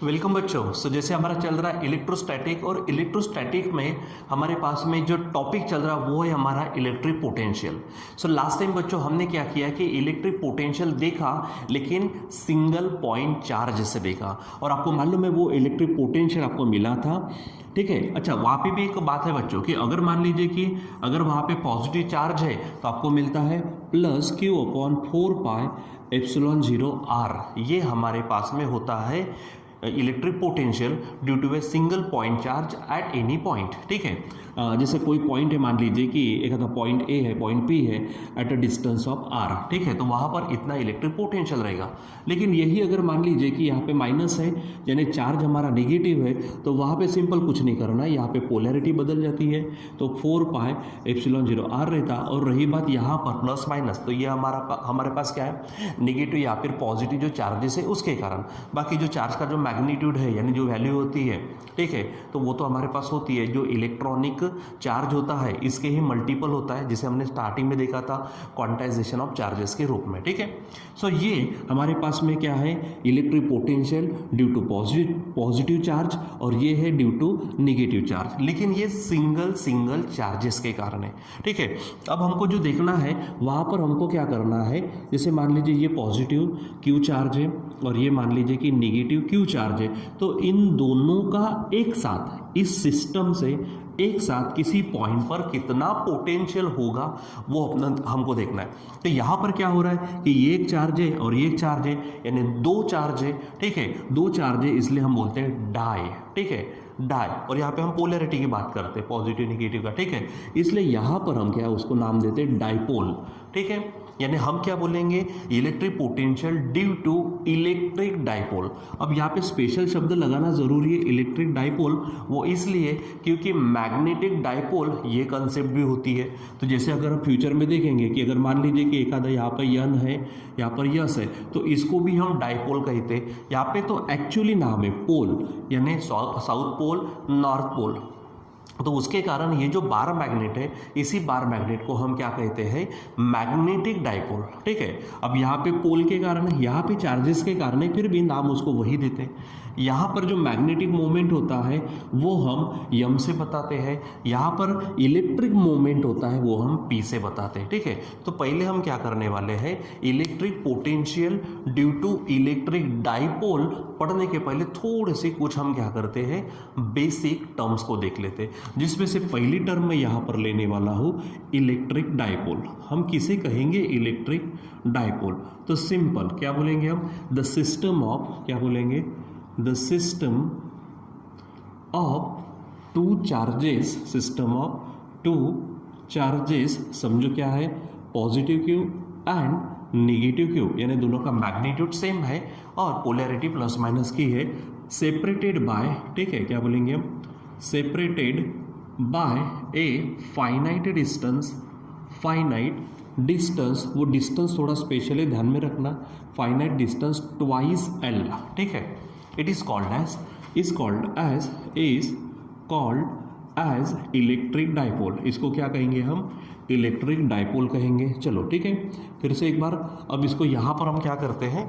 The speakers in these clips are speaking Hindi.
वेलकम बच्चों। जैसे हमारा चल रहा है इलेक्ट्रोस्टैटिक, और इलेक्ट्रोस्टैटिक में हमारे पास में जो टॉपिक चल रहा है वो है हमारा इलेक्ट्रिक पोटेंशियल। लास्ट टाइम बच्चों हमने क्या किया कि इलेक्ट्रिक पोटेंशियल देखा, लेकिन सिंगल पॉइंट चार्ज से देखा, और आपको मालूम है वो इलेक्ट्रिक पोटेंशियल आपको मिला था। ठीक है, अच्छा वहाँ पे भी एक बात है बच्चों कि अगर मान लीजिए कि अगर वहाँ पे पॉजिटिव चार्ज है तो आपको मिलता है +Q/4πε0r। ये हमारे पास में होता है electric potential due to a single point charge at any point. ठीक है, जैसे कोई पॉइंट है, मान लीजिए कि एक आता पॉइंट ए है, पॉइंट बी है, at a distance of R. ठीक है, तो वहाँ पर इतना इलेक्ट्रिक पोटेंशियल रहेगा। लेकिन यही अगर मान लीजिए कि यहाँ पे माइनस है, यानी चार्ज हमारा नेगेटिव है, तो वहाँ पे सिंपल कुछ नहीं करना है, यहाँ पे पोलैरिटी बदल जाती है, तो 4πε0r रहता। और रही बात यहाँ पर प्लस माइनस, तो ये हमारे पास क्या है, नेगेटिव या फिर पॉजिटिव जो चार्जेस है उसके कारण। बाकी जो चार्ज का जो मैग्नीट्यूड है यानी जो वैल्यू होती है, ठीक है, तो वो तो हमारे पास होती है। जो इलेक्ट्रॉनिक चार्ज होता है इसके ही मल्टीपल होता है, जिसे हमने स्टार्टिंग में देखा था क्वांटाइजेशन ऑफ चार्जेस के रूप में। ठीक है, ये हमारे पास में क्या है, electric potential due to positive charge, और ये है ड्यू टू नेगेटिव चार्ज, लेकिन ये सिंगल चार्जेस के कारण है। ठीक है, अब हमको जो देखना है वहाँ पर हमको क्या करना है, जैसे मान लीजिए ये पॉजिटिव क्यू चार्ज है और ये मान लीजिए कि नेगेटिव क्यू चार्ज है, तो इन दोनों का एक साथ इस सिस्टम से एक साथ किसी पॉइंट पर कितना पोटेंशियल होगा वो अपना हमको देखना है। तो यहाँ पर क्या हो रहा है कि ये एक चार्ज है और ये एक चार्ज है, यानी दो चार्ज है। ठीक है, दो चार्ज है, इसलिए हम बोलते हैं डाई। ठीक है, डाई, और यहाँ पे हम पोलैरिटी की बात करते हैं, पॉजिटिव नेगेटिव का। ठीक है, इसलिए यहाँ पर हम क्या है उसको नाम देते हैं डाइपोल। ठीक है, यानी हम क्या बोलेंगे, electric potential due to electric dipole. अब यहाँ पे स्पेशल शब्द लगाना जरूरी है, इलेक्ट्रिक डाइपोल, वो इसलिए क्योंकि मैग्नेटिक डाइपोल ये कंसेप्ट भी होती है। तो जैसे अगर हम फ्यूचर में देखेंगे कि अगर मान लीजिए कि एक आधा यहाँ पर यन है, यहाँ पर यस है, तो इसको भी हम डाइपोल कहते हैं। यहाँ पे तो एक्चुअली नाम है पोल, यानी साउथ पोल, नॉर्थ पोल। तो उसके कारण ये जो बार मैग्नेट है, इसी बार मैग्नेट को हम क्या कहते हैं, मैग्नेटिक डाइपोल। ठीक है, अब यहाँ पे पोल के कारण, यहाँ पे चार्जेस के कारण है, फिर भी नाम उसको वही देते हैं। यहाँ पर जो मैग्नेटिक मोमेंट होता है वो हम यम से बताते हैं, यहाँ पर इलेक्ट्रिक मोमेंट होता है वो हम पी से बताते हैं। ठीक है, तो पहले हम क्या करने वाले हैं, electric potential due to electric dipole पढ़ने के पहले थोड़े से कुछ हम क्या करते हैं, बेसिक टर्म्स को देख लेते हैं, जिसमें से पहली टर्म मैं यहाँ पर लेने वाला हूँ इलेक्ट्रिक डाइपोल। हम किसे कहेंगे, इलेक्ट्रिक डाइपोल। तो सिंपल क्या बोलेंगे हम, द सिस्टम ऑफ, क्या बोलेंगे, the system of two charges, system of two charges, समझो क्या है, positive Q and negative Q, यानी दोनों का मैग्नीट्यूड सेम है और पोलैरिटी प्लस माइनस की है, सेपरेटेड बाय, ठीक है, क्या बोलेंगे हम, separated by a finite distance. Finite distance, वो डिस्टेंस थोड़ा स्पेशली ध्यान में रखना, फाइनाइट डिस्टेंस ट्वाइस एल। ठीक है, it is called as electric dipole. इसको क्या कहेंगे हम, इलेक्ट्रिक डाइपोल कहेंगे। चलो ठीक है, फिर से एक बार, अब इसको यहाँ पर हम क्या करते हैं,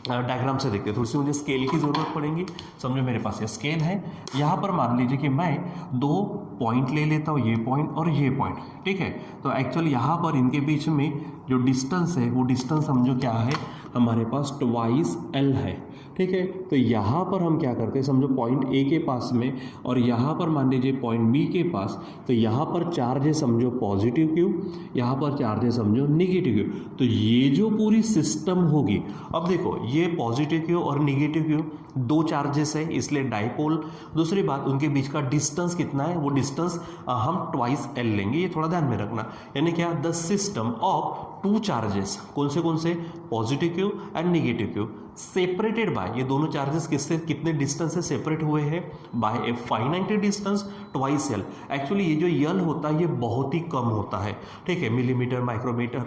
डायग्राम से देखते हैं। थोड़ी सी मुझे स्केल की ज़रूरत पड़ेगी। समझो मेरे पास ये स्केल है, यहाँ पर मान लीजिए कि मैं दो पॉइंट ले लेता हूँ, ये पॉइंट और ये पॉइंट। ठीक है, तो एक्चुअली यहाँ पर इनके बीच में जो डिस्टेंस है वो डिस्टेंस समझो क्या है, हमारे पास ट्वाइस एल है। ठीक है, तो यहाँ पर हम क्या करते हैं, समझो पॉइंट ए के पास में और यहाँ पर मान लीजिए पॉइंट बी के पास, तो यहाँ पर चार्ज है समझो पॉजिटिव क्यू, यहाँ पर चार्ज है समझो नेगेटिव क्यू। तो ये जो पूरी सिस्टम होगी, अब देखो ये पॉजिटिव क्यू और नेगेटिव क्यू दो चार्जेस है, इसलिए डाइपोल। दूसरी बात, उनके बीच का डिस्टेंस कितना है, वो डिस्टेंस हम ट्वाइस एल लेंगे, ये थोड़ा ध्यान में रखना। यानी क्या, the system of two charges, कौन से, positive Q and negative q, separated bye, ये दोनों चार्जेस किससे, कितने डिस्टेंस से सेपरेट हुए हैं, by a finite distance twice L. Actually ये जो यल होता है ये बहुत ही कम होता है। ठीक है, मिलीमीटर, माइक्रोमीटर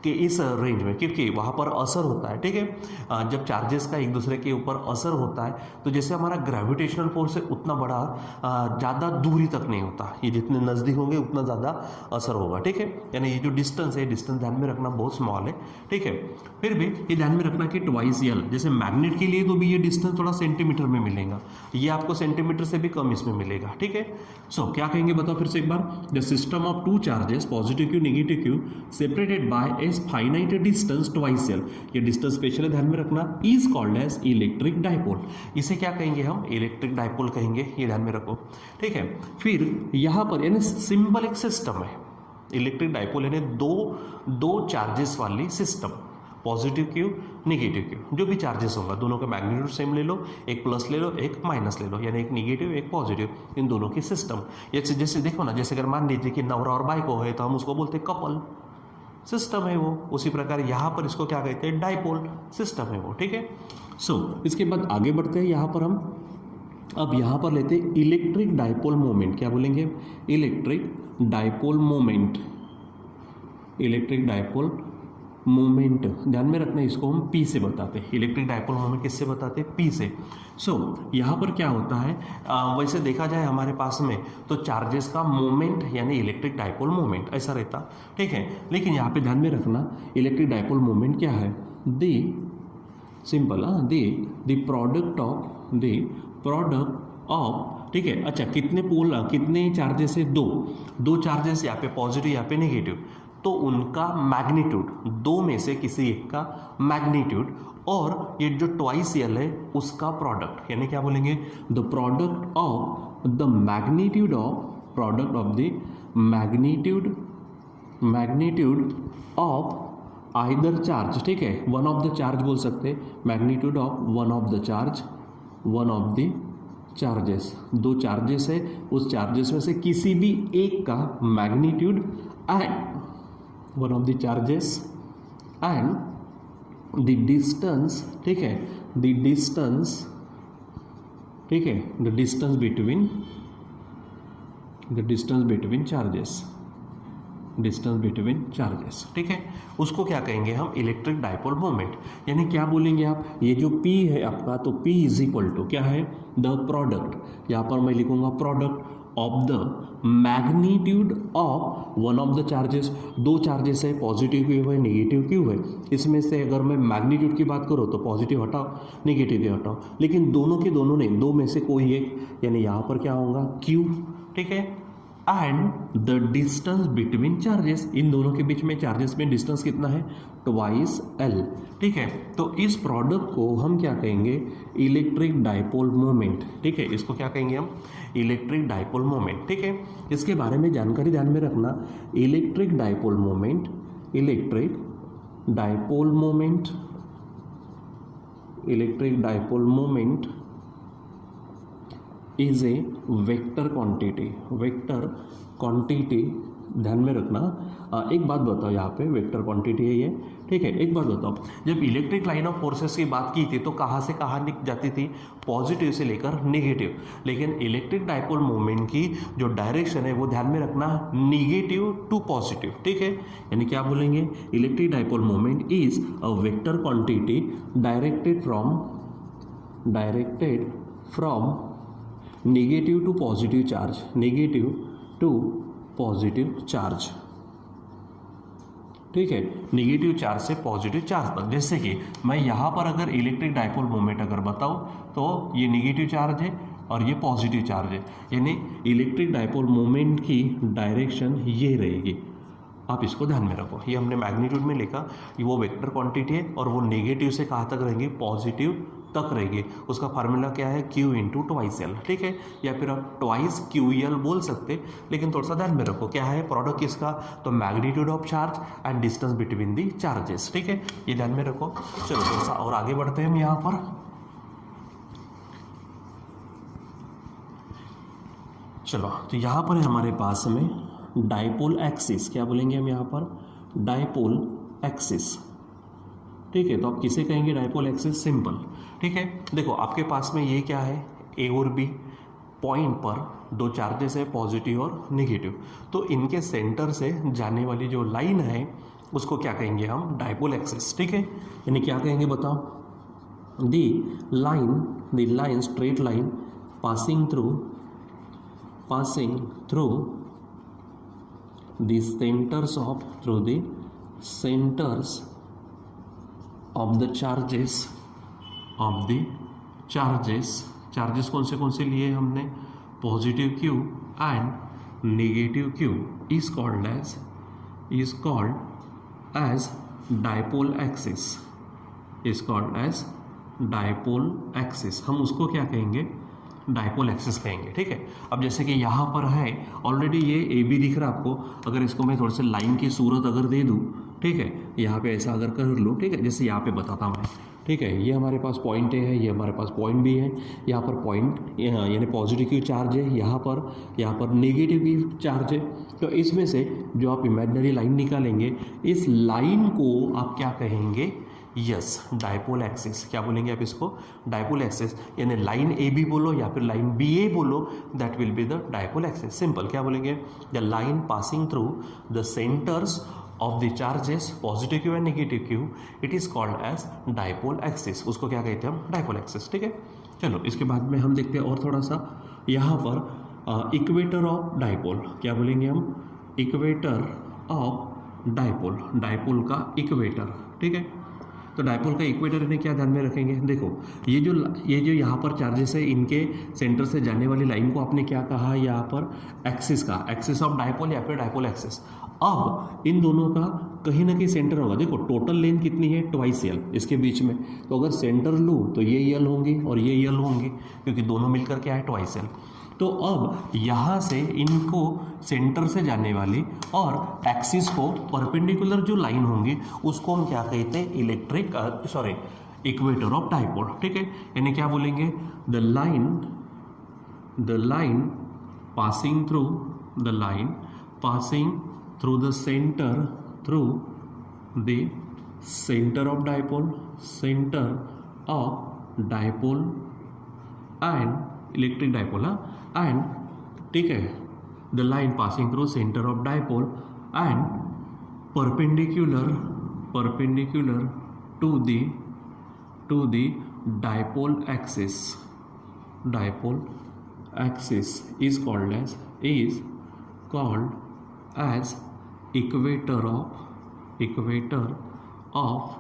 कि इस रेंज में, क्योंकि वहाँ पर असर होता है, ठीक है। जब चार्जेस का एक दूसरे के ऊपर असर होता है तो जैसे हमारा ग्रेविटेशनल फोर्स है उतना बड़ा ज़्यादा दूरी तक नहीं होता, ये जितने नज़दीक होंगे उतना ज़्यादा असर होगा, ठीक है। यानी ये जो डिस्टेंस है, डिस्टेंस ध्यान में रखना बहुत स्मॉल है, ठीक है। फिर भी ये ध्यान में रखना कि ट्वाइस एल, जैसे मैग्नेट के लिए तो भी ये डिस्टेंस थोड़ा सेंटीमीटर में मिलेगा, ये आपको सेंटीमीटर से भी कम इसमें मिलेगा, ठीक है। सो क्या कहेंगे बताओ फिर से एक बार, the system of two charges positive q negative q separated by a finite distance twice l, ये डिस्टेंस स्पेशली ध्यान में रखना, is called as electric dipole. इसे क्या कहेंगे हम, इलेक्ट्रिक डाइपोल कहेंगे, ये ध्यान में रखो, ठीक है। फिर यहाँ पर यानी सिंपल एक सिस्टम है इलेक्ट्रिक डाइपोल, यानी दो चार्जेस वाली system, positive q negative Q, जो भी चार्जेस होगा दोनों का मैग्नीट्यूड सेम ले लो, एक प्लस ले लो एक माइनस ले लो, यानी एक नेगेटिव एक पॉजिटिव, इन दोनों की सिस्टम। जैसे देखो ना, जैसे अगर मान लीजिए कि नवरा और बाइको है तो हम उसको बोलते हैं कपल, सिस्टम है वो। उसी प्रकार यहाँ पर इसको क्या कहते हैं, डाइपोल, सिस्टम है वो, ठीक है। सो इसके बाद आगे बढ़ते हैं, यहाँ पर हम अब यहाँ पर लेते हैं इलेक्ट्रिक डाइपोल मोमेंट, क्या बोलेंगे, electric dipole moment, electric dipole moment ध्यान में रखना, इसको हम पी से बताते हैं, इलेक्ट्रिक डाइपोल मोमेंट किससे बताते हैं, पी से। सो यहाँ पर क्या होता है, वैसे देखा जाए हमारे पास में तो चार्जेस का मोमेंट यानी इलेक्ट्रिक डाइपोल मोमेंट ऐसा रहता, ठीक है। लेकिन यहाँ पे ध्यान में रखना इलेक्ट्रिक डाइपोल मोमेंट क्या है, दी सिंपल द प्रोडक्ट ऑफ, ठीक है। अच्छा कितने पोल, कितने चार्जेस है, दो चार्जेस, यहाँ पे पॉजिटिव यहाँ पे नेगेटिव, तो उनका मैग्नीट्यूड, दो में से किसी एक का मैग्नीट्यूड, और ये जो ट्वाइस एल है उसका प्रोडक्ट, यानी क्या बोलेंगे, the product of the magnitude the magnitude of either charge, ठीक है, वन ऑफ द चार्ज बोल सकते हैं, magnitude of one of the charges, दो चार्जेस है, उस चार्जेस में से किसी भी एक का magnitude and one of the charges and the distance, ठीक है, द डिस्टेंस, ठीक है, द डिस्टेंस बिटवीन चार्जेस, ठीक है, उसको क्या कहेंगे हम, इलेक्ट्रिक डाइपोल मोमेंट। यानी क्या बोलेंगे आप, ये जो P है आपका, तो P इज इक्वल टू क्या है, द प्रोडक्ट, यहाँ पर मैं लिखूंगा product of the magnitude of one of the charges, दो चार्जेस है, पॉजिटिव क्यू है नेगेटिव क्यू है, इसमें से अगर मैं मैग्नीट्यूड की बात करूँ तो पॉजिटिव हटाओ नेगेटिव हटाओ, लेकिन दोनों के दोनों नहीं, दो में से कोई एक, यानी यहाँ पर क्या होगा क्यू, ठीक है, and the distance between charges, इन दोनों के बीच में चार्जेस में डिस्टेंस कितना है, ट्वाइस एल, ठीक है। तो इस प्रोडक्ट को हम क्या कहेंगे, इलेक्ट्रिक डाइपोल मोमेंट, ठीक है, इसको क्या कहेंगे हम, इलेक्ट्रिक डाइपोल मोमेंट, ठीक है। इसके बारे में जानकारी ध्यान में रखना, electric dipole moment is a vector quantity ध्यान में रखना। एक बात बताओ, यहाँ पे वेक्टर क्वांटिटी है ये, ठीक है। एक बात बताओ, जब इलेक्ट्रिक लाइन ऑफ फोर्सेस की बात की थी तो कहाँ से कहाँ जाती थी, पॉजिटिव से लेकर नेगेटिव, लेकिन इलेक्ट्रिक डाइपोल मोमेंट की जो डायरेक्शन है वो ध्यान में रखना नेगेटिव टू पॉजिटिव, ठीक है। यानी क्या बोलेंगे, electric dipole moment is a vector quantity directed from negative to positive charge, ठीक है, नेगेटिव चार्ज से पॉजिटिव चार्ज तक। जैसे कि मैं यहाँ पर अगर इलेक्ट्रिक डाइपोल मोमेंट अगर बताऊँ तो ये नेगेटिव चार्ज है और ये पॉजिटिव चार्ज है, यानी इलेक्ट्रिक डाइपोल मोमेंट की डायरेक्शन ये रहेगी, आप इसको ध्यान में रखो। ये हमने मैग्नीट्यूड में लिखा, ये वो वेक्टर क्वांटिटी है और वो नेगेटिव से कहाँ तक रहेंगी, पॉजिटिव तक रहेगी। उसका फार्मूला क्या है, Q इंटू ट्वाइस एल, ठीक है, या फिर आप ट्वाइस QL बोल सकते, लेकिन थोड़ा सा ध्यान में रखो क्या है प्रोडक्ट किसका, तो magnitude of charge and distance between the charges, ठीक है, ये ध्यान में रखो। चलो थोड़ा सा और आगे बढ़ते हैं हम यहाँ पर। चलो तो यहाँ पर है हमारे पास में डाइपोल एक्सिस, क्या बोलेंगे हम यहाँ पर, डाइपोल एक्सिस, ठीक है। तो आप किसे कहेंगे डाइपोल एक्सिस, सिंपल, ठीक है। देखो आपके पास में ये क्या है, ए और बी पॉइंट पर दो चार्जेस है, पॉजिटिव और नेगेटिव, तो इनके सेंटर से जाने वाली जो लाइन है उसको क्या कहेंगे हम, डायपोल एक्सिस, ठीक है। यानी क्या कहेंगे बताओ, the line straight line passing through the centers of the charges कौन से लिए हमने, positive Q and negative Q is called as dipole axis, हम उसको क्या कहेंगे, डायपोल एक्सिस कहेंगे, ठीक है। अब जैसे कि यहाँ पर है ऑलरेडी ये ए बी दिख रहा है आपको, अगर इसको मैं थोड़े से लाइन की सूरत अगर दे दूँ, ठीक है, यहाँ पे ऐसा अगर कर लूँ, ठीक है, जैसे यहाँ पे बताता मैं, ठीक है, ये हमारे पास पॉइंट ए है, ये हमारे पास पॉइंट बी है, यहाँ पर पॉइंट यानी पॉजिटिव की चार्ज है, यहाँ पर नेगेटिव की चार्ज है। तो इसमें से जो आप इमेजिनरी लाइन निकालेंगे, इस लाइन को आप क्या कहेंगे, यस, डायपोल एक्सिस। क्या बोलेंगे आप इसको, डायपोल एक्सिस, यानी लाइन ए बी बोलो या फिर लाइन बी ए बोलो, that will be the dipole axis. Simple, क्या बोलेंगे, the line passing through the centres of the charges positive Q and negative Q, it is called as dipole axis, उसको क्या कहते हैं हम, डायपोल एक्सिस, ठीक है। चलो इसके बाद में हम देखते हैं और थोड़ा सा, यहाँ पर इक्वेटर ऑफ डायपोल, क्या बोलेंगे हम, इक्वेटर ऑफ डायपोल का इक्वेटर, ठीक है। तो डायपोल का इक्वेटर इन्हें क्या ध्यान में रखेंगे, देखो ये जो यहाँ पर चार्जेस है, इनके सेंटर से जाने वाली लाइन को आपने क्या कहा, यहाँ पर एक्सिस का, एक्सिस ऑफ डायपोल या फिर डायपोल एक्सिस। अब इन दोनों का कहीं ना कहीं सेंटर होगा, देखो टोटल लेंथ कितनी है, ट्वाइस एल इसके बीच में, तो अगर सेंटर लूँ तो ये एल होंगी और ये एल होंगी, क्योंकि दोनों मिलकर क्या है, ट्वाइस एल। तो अब यहाँ से इनको सेंटर से जाने वाली और एक्सिस को परपेंडिकुलर जो लाइन होंगी उसको हम क्या कहते हैं, इक्वेटर ऑफ डायपोल, ठीक है। यानी क्या बोलेंगे, the line passing through the centre of dipole and electric dipole, and ठीक है, the line passing through centre of dipole and perpendicular to the dipole axis is called as equator of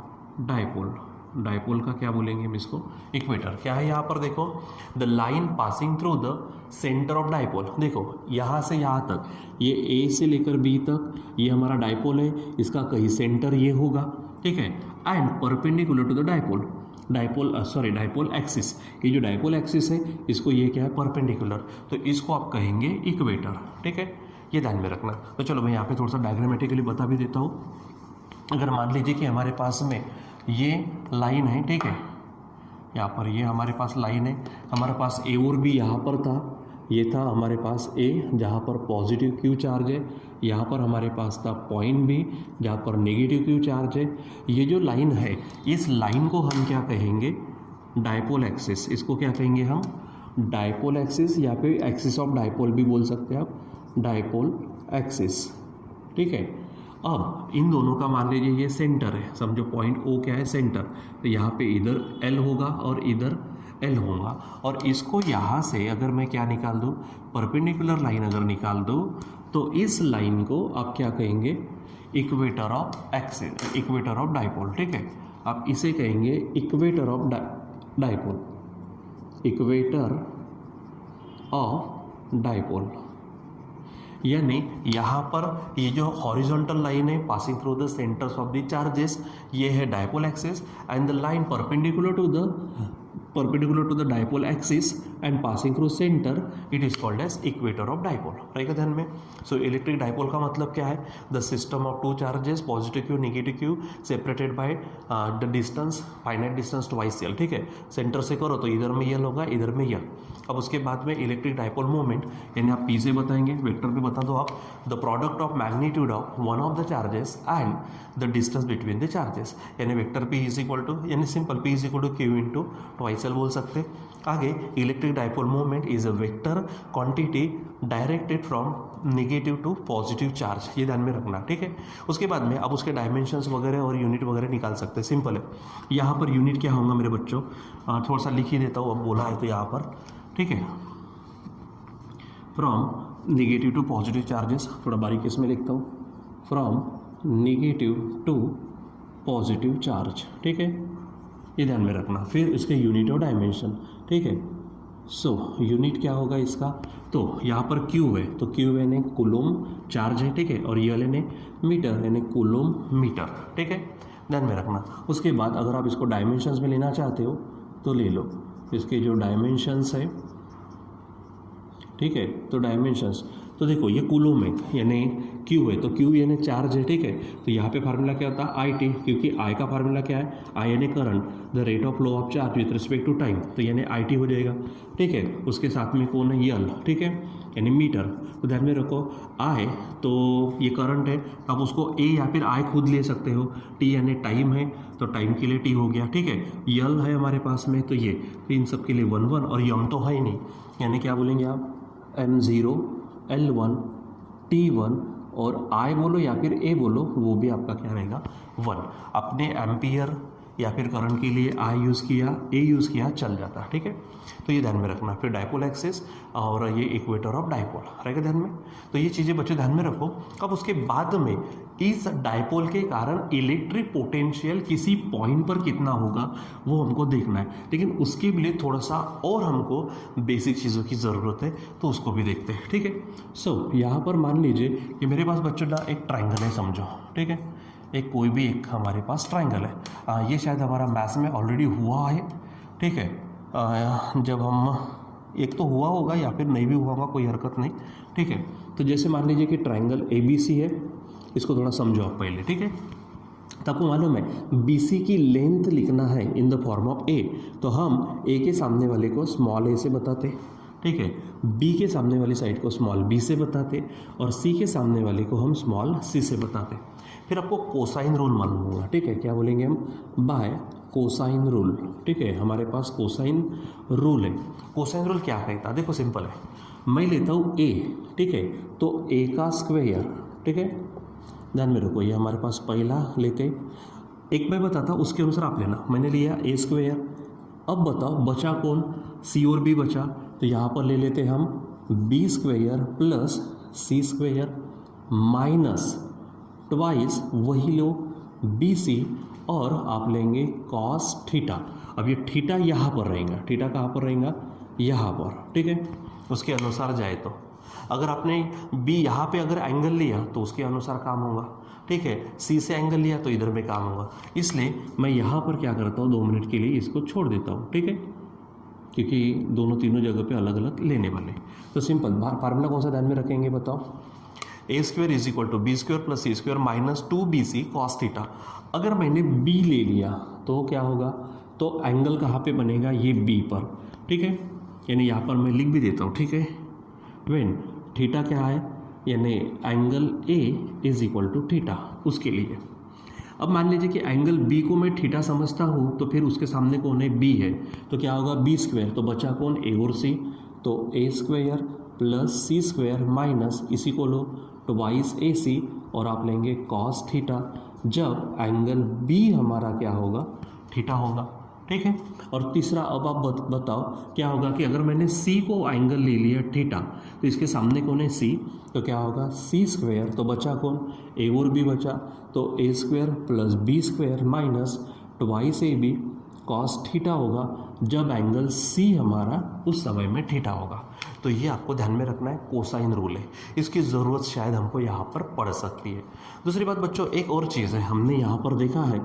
dipole का क्या बोलेंगे हम इसको, इक्वेटर। क्या है यहाँ पर देखो, the line passing through the centre of dipole, देखो यहाँ से यहाँ तक, ये ए से लेकर बी तक ये हमारा डायपोल है, इसका कहीं सेंटर ये होगा, ठीक है, and perpendicular to the dipole axis, ये जो डायपोल एक्सिस है इसको ये क्या है, परपेंडिकुलर, तो इसको आप कहेंगे इक्वेटर, ठीक है, ये ध्यान में रखना। तो चलो मैं यहाँ पे थोड़ा सा डायग्रामेटिकली बता भी देता हूँ। अगर मान लीजिए कि हमारे पास में ये लाइन है, ठीक है, यहाँ पर ये हमारे पास लाइन है, हमारे पास ए और बी यहाँ पर था, ये था हमारे पास ए जहाँ पर पॉजिटिव क्यू चार्ज है, यहाँ पर हमारे पास था पॉइंट बी जहाँ पर नेगेटिव क्यू चार्ज है। ये जो लाइन है, इस लाइन को हम क्या कहेंगे, डायपोल एक्सिस, इसको क्या कहेंगे हम, डायपोल एक्सिस या फिर एक्सिस ऑफ डायपोल भी बोल सकते हैं आप, डायपोल एक्सिस, ठीक है। अब इन दोनों का मान लीजिए ये सेंटर है, समझो पॉइंट ओ क्या है, सेंटर, तो यहाँ पे इधर एल होगा और इधर एल होगा, और इसको यहाँ से अगर मैं क्या निकाल दूँ, परपेंडिकुलर लाइन अगर निकाल दूँ, तो इस लाइन को आप क्या कहेंगे, equator of axis, equator of dipole, ठीक है। आप इसे कहेंगे equator of dipole, equator of dipole. यानी यहाँ पर ये जो हॉरिजॉन्टल लाइन है passing through the centres of the charges, ये है dipole axis, and the line perpendicular to the dipole axis and passing through centre, it is called as equator of dipole, रहेगा ध्यान में। सो इलेक्ट्रिक डायपोल का मतलब क्या है, the system of two charges positive q negative q separated by the distance, finite distance twice L, ठीक है, सेंटर से करो तो इधर में यल होगा, इधर में यल। अब उसके बाद में इलेक्ट्रिक डायपोल मोमेंट, यानी आप पी से बताएंगे, वेक्टर पे बता दो आप, the product of magnitude of one of the charges and the distance between the charges, यानी vector p is equal to, यानी simple p is equal to q into twice potential बोल सकते हैं। आगे electric dipole moment is a vector quantity directed from negative to positive charge, ये ध्यान में रखना, ठीक है। उसके बाद में अब उसके डायमेंशंस वगैरह और यूनिट वगैरह निकाल सकते हैं, सिंपल है। यहाँ पर यूनिट क्या होगा मेरे बच्चों, थोड़ा सा लिख ही देता हूँ, अब बोला है तो यहाँ पर, ठीक है। From negative to positive charges, थोड़ा बारीकी इसमें लिखता हूँ, from negative to positive charge, ठीक है, ये ध्यान में रखना। फिर इसके यूनिट और डायमेंशन, ठीक है। सो यूनिट क्या होगा इसका, तो यहाँ पर क्यू है, तो क्यू यानी कूलम चार्ज है, ठीक है, और ये यानी मीटर यानी कूलम मीटर, ठीक है, ध्यान में रखना। उसके बाद अगर आप इसको डायमेंशंस में लेना चाहते हो तो ले लो, इसके जो डायमेंशंस है, ठीक है, तो डायमेंशंस तो देखो ये कूलम है यानी क्यू है, तो क्यू यानी चार्ज है, ठीक है। तो यहाँ पे फार्मूला क्या होता है, आई टी, क्योंकि आई का फार्मूला क्या है, आई यानी current, the rate of flow of charge with respect to time, तो यानी आई टी हो जाएगा, ठीक है। उसके साथ में कौन है, यल, ठीक है, यानी मीटर। तो ध्यान में रखो आई, तो ये करंट है, आप उसको ए या फिर आई खुद ले सकते हो, टी यानी टाइम है, तो टाइम के लिए टी हो गया, ठीक है। यल है हमारे पास में, तो ये, तो इन सब के लिए 1 1, और यम तो है ही नहीं, यानी क्या बोलेंगे आप, M0 L1 T1, और आई बोलो या फिर ए बोलो, वो भी आपका क्या रहेगा 1। अपने एम्पियर या फिर करंट के लिए आई यूज़ किया, ए यूज़ किया, चल जाता है, ठीक है। तो ये ध्यान में रखना। फिर डाइपोल एक्सिस और ये इक्वेटर ऑफ डाइपोल रहेगा ध्यान में। तो ये चीज़ें बच्चों ध्यान में रखो। अब उसके बाद में इस डाइपोल के कारण इलेक्ट्रिक पोटेंशियल किसी पॉइंट पर कितना होगा वो हमको देखना है, लेकिन उसके लिए थोड़ा सा और हमको बेसिक चीज़ों की ज़रूरत है, तो उसको भी देखते हैं, ठीक है। सो यहाँ पर मान लीजिए कि मेरे पास बच्चों ना एक ट्राइंगल है समझो, ठीक है, एक कोई भी एक हमारे पास ट्राइंगल है। ये शायद हमारा मैथ्स में ऑलरेडी हुआ है, ठीक है। जब हम एक तो हुआ होगा या फिर नहीं भी हुआ होगा, कोई हरकत नहीं, ठीक है। तो जैसे मान लीजिए कि ट्राइंगल ABC है, इसको थोड़ा समझो आप पहले, ठीक है। तो आपको मालूम है BC की लेंथ लिखना है in the form of A, तो हम A के सामने वाले को स्मॉल a से बताते, ठीक है, B के सामने वाली साइड को स्मॉल b से बताते, और C के सामने वाले को हम स्मॉल c से बताते। फिर आपको कोसाइन रूल मालूम होगा, ठीक है, क्या बोलेंगे हम, बाय कोसाइन रूल, ठीक है। हमारे पास कोसाइन रूल है। कोसाइन रूल क्या कहता है, देखो सिंपल है, मैं लेता हूँ A, ठीक है, तो A का स्क्वायर, ठीक है, ध्यान में रखो, ये हमारे पास पहला लेते, एक मैं बताता हूँ उसके अनुसार आप लेना। मैंने लिया A स्क्वायर, अब बताओ बचा कौन, C और B बचा, तो यहाँ पर ले लेते हम B square plus C square minus twice वही लो BC, और आप लेंगे कॉस थीटा। अब ये थीटा यहाँ पर रहेगा, थीटा कहाँ पर रहेगा, यहाँ पर, ठीक है। उसके अनुसार जाए तो अगर आपने B यहाँ पे अगर एंगल लिया तो उसके अनुसार काम होगा, ठीक है। C से एंगल लिया तो इधर में काम होगा, इसलिए मैं यहाँ पर क्या करता हूँ, 2 मिनट के लिए इसको छोड़ देता हूँ, ठीक है, क्योंकि दोनों तीनों जगह पे अलग अलग लेने वाले। तो सिंपल फार्मूला कौन सा ध्यान में रखेंगे बताओ, A square is equal to B square plus C square minus 2BC cos theta. अगर मैंने B ले लिया तो क्या होगा, तो एंगल कहाँ पे बनेगा, ये B पर, ठीक है, यानी यहाँ पर मैं लिख भी देता हूँ, ठीक है। व्हेन थीटा क्या है, यानी angle A is equal to theta, उसके लिए। अब मान लीजिए कि एंगल B को मैं थीटा समझता हूँ, तो फिर उसके सामने कौन है, B है, तो क्या होगा B स्क्वायर, तो बचा कौन, A और C, तो A square plus C square minus इसी को लो ट्वाइस AC, और आप लेंगे कॉस थीटा, जब एंगल B हमारा क्या होगा, थीटा होगा, ठीक है। और तीसरा अब आप बताओ क्या होगा कि अगर मैंने C को एंगल ले लिया थीटा, तो इसके सामने कौन है C, तो क्या होगा C स्क्वायर, तो बचा कौन, A और B बचा, तो A square plus B square minus twice AB cos theta होगा, जब एंगल C हमारा उस समय में थीटा होगा। तो ये आपको ध्यान में रखना है, कोसाइन रूल है, इसकी ज़रूरत शायद हमको यहाँ पर पड़ सकती है। दूसरी बात बच्चों, एक और चीज़ है, हमने यहाँ पर देखा है,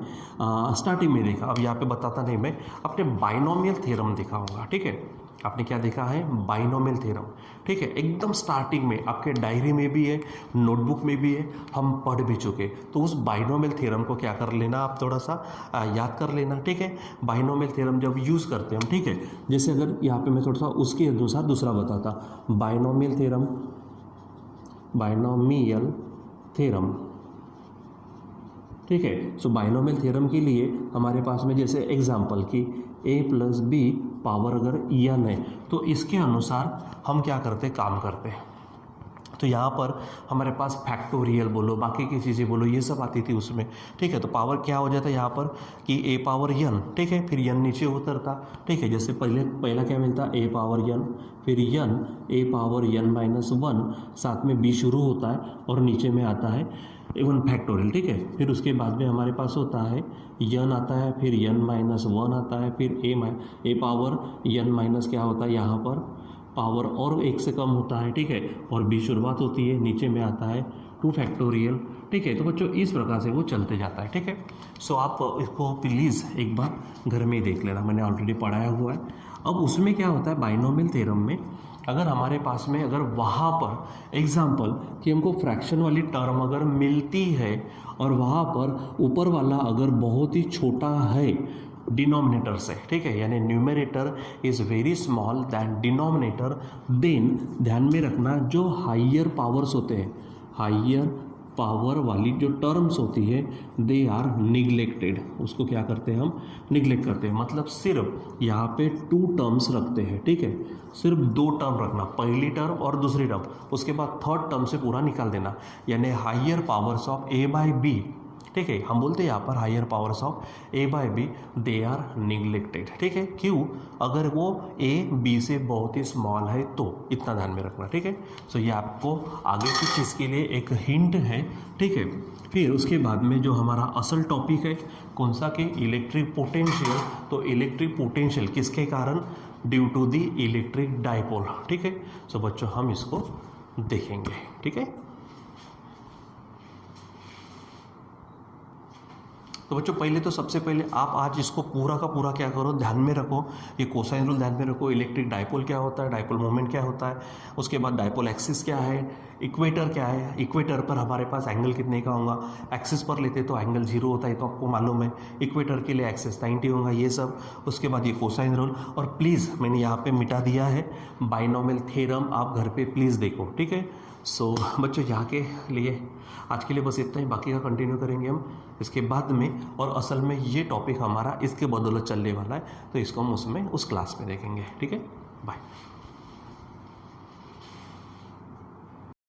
स्टार्टिंग में देखा, अब यहाँ पे बताता नहीं मैं, आपने बाइनोमियल थ्योरम देखा होगा, ठीक है, आपने क्या देखा है, बाइनोमियल थ्योरम, ठीक है, एकदम स्टार्टिंग में आपके डायरी में भी है, नोटबुक में भी है, हम पढ़ भी चुके। तो उस बाइनोमियल थ्योरम को क्या कर लेना, आप थोड़ा सा याद कर लेना, ठीक है। बाइनोमियल थ्योरम जब यूज़ करते हैं हम, ठीक है, जैसे अगर यहाँ पे मैं थोड़ा सा उसके अनुसार दूसरा बताता, बाइनोमियल थ्योरम, बाइनोमियल थ्योरम, ठीक है। सो बाइनोमियल थ्योरम के लिए हमारे पास में जैसे एग्जांपल की A प्लस B पावर अगर n है तो इसके अनुसार हम क्या करते काम करते हैं। तो यहाँ पर हमारे पास फैक्टोरियल बोलो, बाकी की चीज़ें बोलो, ये सब आती थी उसमें, ठीक है। तो पावर क्या हो जाता है यहाँ पर कि a पावर n, ठीक है, फिर n नीचे उतरता, ठीक है। जैसे पहला क्या मिलता a पावर n, फिर n a power n minus 1, साथ में b शुरू होता है और नीचे में आता है 1 फैक्टोरियल, ठीक है। फिर उसके बाद में हमारे पास होता है n आता है, फिर n माइनस 1 आता है, फिर a पावर n माइनस क्या होता है यहाँ पर पावर और 1 से कम होता है, ठीक है, और b शुरुआत होती है, नीचे में आता है 2 फैक्टोरियल, ठीक है। तो बच्चों इस प्रकार से वो चलते जाता है, ठीक है। सो आप इसको प्लीज़ एक बार घर में ही देख लेना, मैंने ऑलरेडी पढ़ाया हुआ है। अब उसमें क्या होता है बाइनोमियल थ्योरम में, अगर हमारे पास में अगर वहाँ पर एग्जाम्पल कि हमको फ्रैक्शन वाली टर्म अगर मिलती है और वहाँ पर ऊपर वाला अगर बहुत ही छोटा है डिनोमिनेटर से, ठीक है, यानी numerator is very small than denominator, then ध्यान में रखना जो हाइयर पावर्स होते हैं, हाइयर पावर वाली जो टर्म्स होती है दे आर निगलेक्टेड, उसको क्या करते हैं हम निगलेक्ट करते हैं। मतलब सिर्फ यहाँ पे 2 टर्म्स रखते हैं, ठीक है, सिर्फ 2 टर्म रखना, पहली टर्म और दूसरी टर्म, उसके बाद थर्ड टर्म से पूरा निकाल देना, यानी higher powers of a by B, ठीक है। हम बोलते हैं यहाँ पर higher powers of a by B they are neglected, ठीक है। क्यों? अगर वो a b से बहुत ही स्मॉल है तो, इतना ध्यान में रखना, ठीक है। सो ये आपको आगे की चीज़ के लिए एक हिंट है, ठीक है। फिर उसके बाद में जो हमारा असल टॉपिक है कौन सा कि इलेक्ट्रिक पोटेंशियल, तो इलेक्ट्रिक पोटेंशियल किसके कारण, due to the electric dipole, ठीक है। सो बच्चों हम इसको देखेंगे, ठीक है। तो बच्चों पहले तो सबसे पहले आप आज इसको पूरा का पूरा क्या करो, ध्यान में रखो, ये कोसाइन रूल ध्यान में रखो, इलेक्ट्रिक डाइपोल क्या होता है, डाइपोल मोमेंट क्या होता है, उसके बाद डाइपोल एक्सिस क्या है, इक्वेटर क्या है, इक्वेटर पर हमारे पास एंगल कितने का होगा, एक्सिस पर लेते तो एंगल 0 होता है, तो आपको मालूम है, इक्वेटर के लिए एक्सिस 90 होगा, ये सब। उसके बाद ये कोसाइन रूल, और प्लीज़ मैंने यहाँ पे मिटा दिया है बाइनोमियल थ्योरम, आप घर पे प्लीज़ देखो, ठीक है। सो बच्चों यहाँ के लिए आज के लिए बस इतना ही, बाकी का कंटिन्यू करेंगे हम इसके बाद में, और असल में ये टॉपिक हमारा इसके बदौलत चलने वाला है, तो इसको हम उसमें उस क्लास में देखेंगे, ठीक है। बाय।